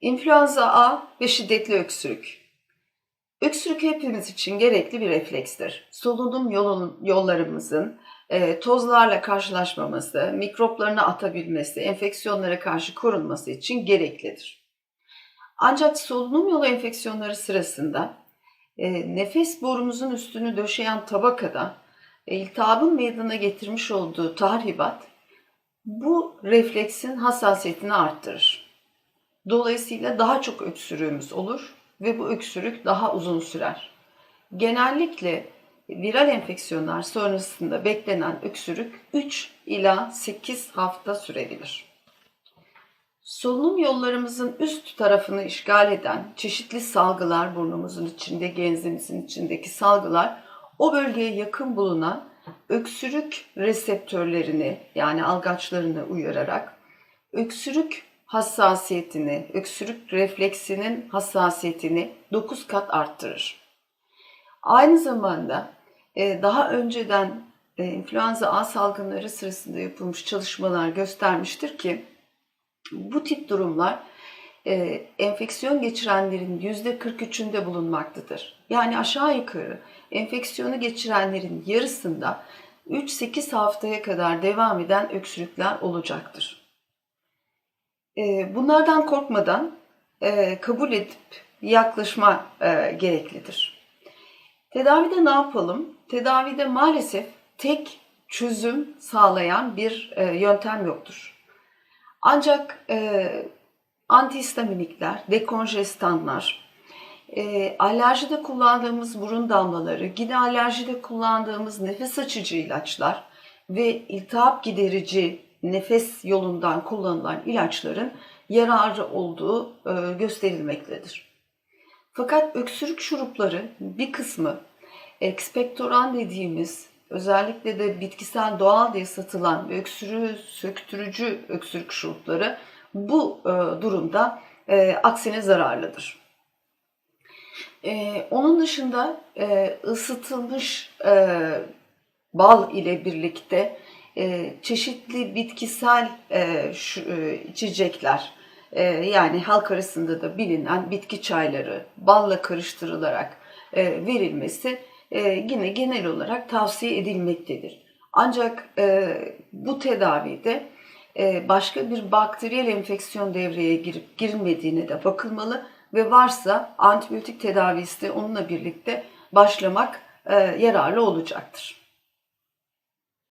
İnfluenza A ve şiddetli öksürük. Öksürük hepimiz için gerekli bir reflekstir. Solunum yollarımızın tozlarla karşılaşmaması, mikroplarını atabilmesi, enfeksiyonlara karşı korunması için gereklidir. Ancak solunum yolu enfeksiyonları sırasında nefes borumuzun üstünü döşeyen tabakada iltihabın meydana getirmiş olduğu tahribat bu refleksin hassasiyetini arttırır. Dolayısıyla daha çok öksürüğümüz olur ve bu öksürük daha uzun sürer. Genellikle viral enfeksiyonlar sonrasında beklenen öksürük 3 ila 8 hafta sürebilir. Solunum yollarımızın üst tarafını işgal eden çeşitli salgılar, burnumuzun içinde, genzimizin içindeki salgılar o bölgeye yakın bulunan öksürük reseptörlerini yani algaçlarını uyararak öksürük hassasiyetini, öksürük refleksinin hassasiyetini 9 kat arttırır. Aynı zamanda daha önceden influenza A salgınları sırasında yapılmış çalışmalar göstermiştir ki bu tip durumlar enfeksiyon geçirenlerin %43'ünde bulunmaktadır. Yani aşağı yukarı enfeksiyonu geçirenlerin yarısında 3-8 haftaya kadar devam eden öksürükler olacaktır. Bunlardan korkmadan kabul edip yaklaşma gereklidir. Tedavide ne yapalım? Tedavide maalesef tek çözüm sağlayan bir yöntem yoktur. Ancak antihistaminikler, dekonjestanlar, alerjide kullandığımız burun damlaları, yine alerjide kullandığımız nefes açıcı ilaçlar ve iltihap giderici nefes yolundan kullanılan ilaçların yararı olduğu gösterilmektedir. Fakat öksürük şurupları bir kısmı ekspektoran dediğimiz özellikle de bitkisel doğal diye satılan öksürüğü söktürücü öksürük şurupları bu durumda aksine zararlıdır. Onun dışında ısıtılmış bal ile birlikte çeşitli bitkisel içecekler yani halk arasında da bilinen bitki çayları balla karıştırılarak verilmesi yine genel olarak tavsiye edilmektedir. Ancak bu tedavide başka bir bakteriyel enfeksiyon devreye girip girmediğine de bakılmalı ve varsa antibiyotik tedavisi de onunla birlikte başlamak yararlı olacaktır.